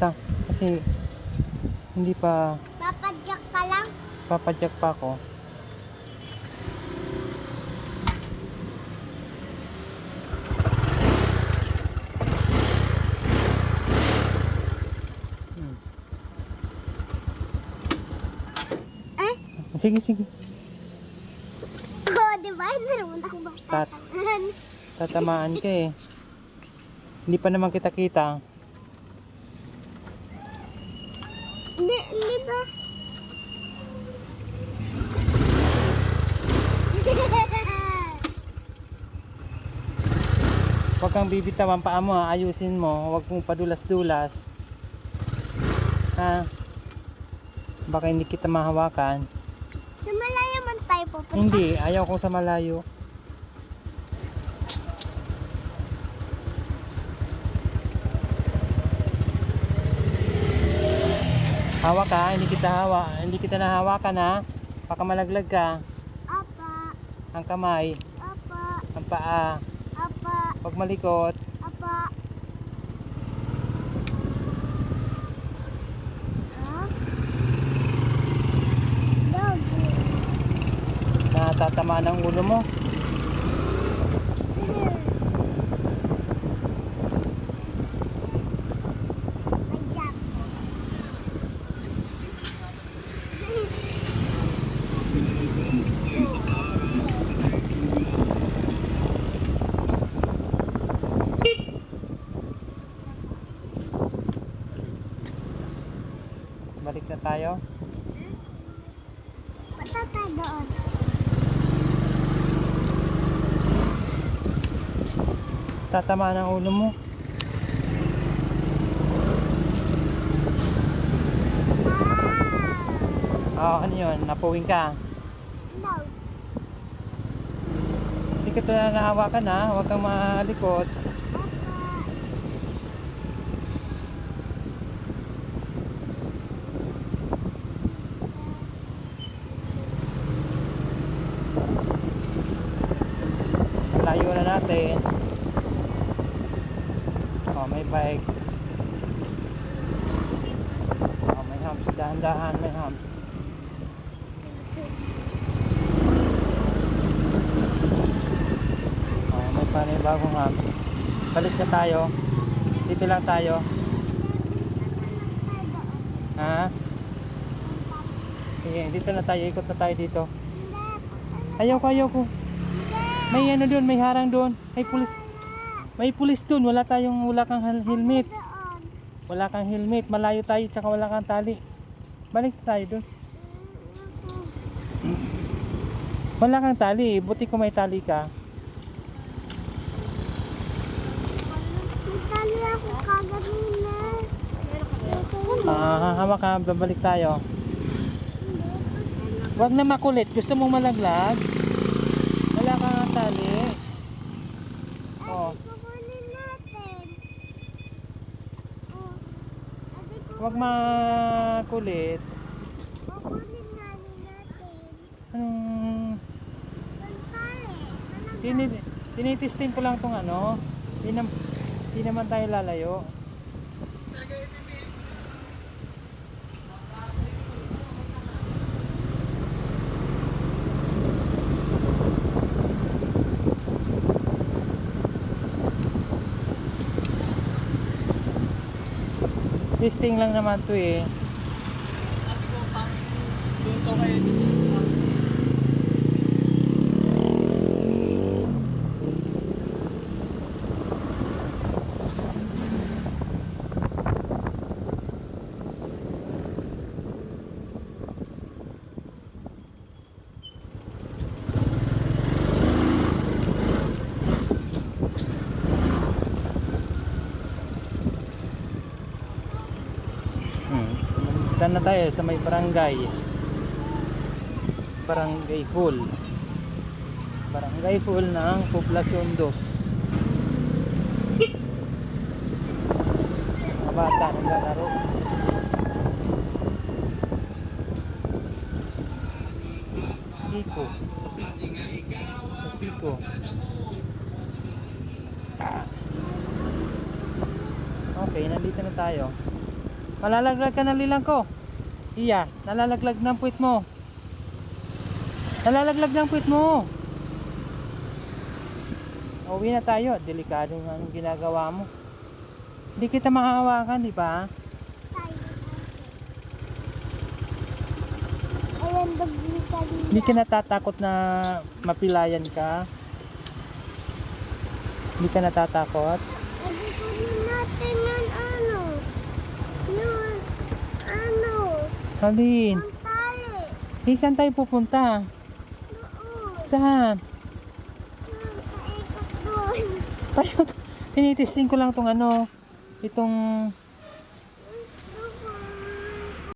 lang. Kasi hindi pa. Papadyak ka lang. Papadyak pa ako. Sige, sige. Oo, diba? Naroon ako ba? Tatamaan ka eh. Hindi pa naman kita kita. Hindi ba? Huwag kang bibitawan paa mo ha. Ayusin mo. Huwag mong padulas-dulas. Ha? Baka hindi kita mahawakan. Sa malayo man tayo pupunta. Hindi. Ayaw ko sa malayo. Hawak ka. Hindi kita hawak. Hindi kita nahawakan ha. Baka malaglag ka. Apa. Ang kamay. Apa. Ang paa. Apa. Huwag malikot. Apa. Natatamaan ang ulo mo. Balik na tayo. Punta tayo doon. Tatamaan ang ulo mo. Ano yun? Napuwing ka. No. Hindi ka na nahawakan ha. Huwag kang malikot. Layo na natin. May bike. May humps. Dahan-dahan may humps. May panibagong humps. Balik na tayo. Dito lang tayo. Ha? Sige, dito na tayo. Ikot na tayo dito. Ayoko. May ano doon, may harang doon. May pulis doon. Wala kang helmet. Wala kang helmet. Malayo tayo tsaka wala kang tali. Balik tayo doon. Wala kang tali. Buti ko may tali ka. Tali ako kagabina. Hawak ka. Babalik tayo. Wag na makulit. Gusto mong malaglag? Wala kang tali. Kukunin natin. Wag makulit. Kukunin natin. Anong... Tali. Tinitesting ko lang tong ano. Di naman tayo lalayo. Testing lang naman to eh. Daan na tayo sa may barangay hall ng Poblacion 2. Mga bata naglalaro. Siko. Okay, nandito na tayo. Malalaglag ka ng lilang ko. Iya, nalalaglag ng puwit mo. Nalalaglag ng puwit mo. Uwi na tayo. Delikado nga anong ginagawa mo. Hindi kita mahahawakan, di ba? Ayan, dagli kanina. Hindi ka natatakot na mapilayan ka? Hindi ka natatakot? Kunin natin yung ano. Yung ano. Alin? Ang tali. Saan tayo pupunta? Doon. Saan? Paikot doon. Tayo, tinitesting ko lang tong ano, itong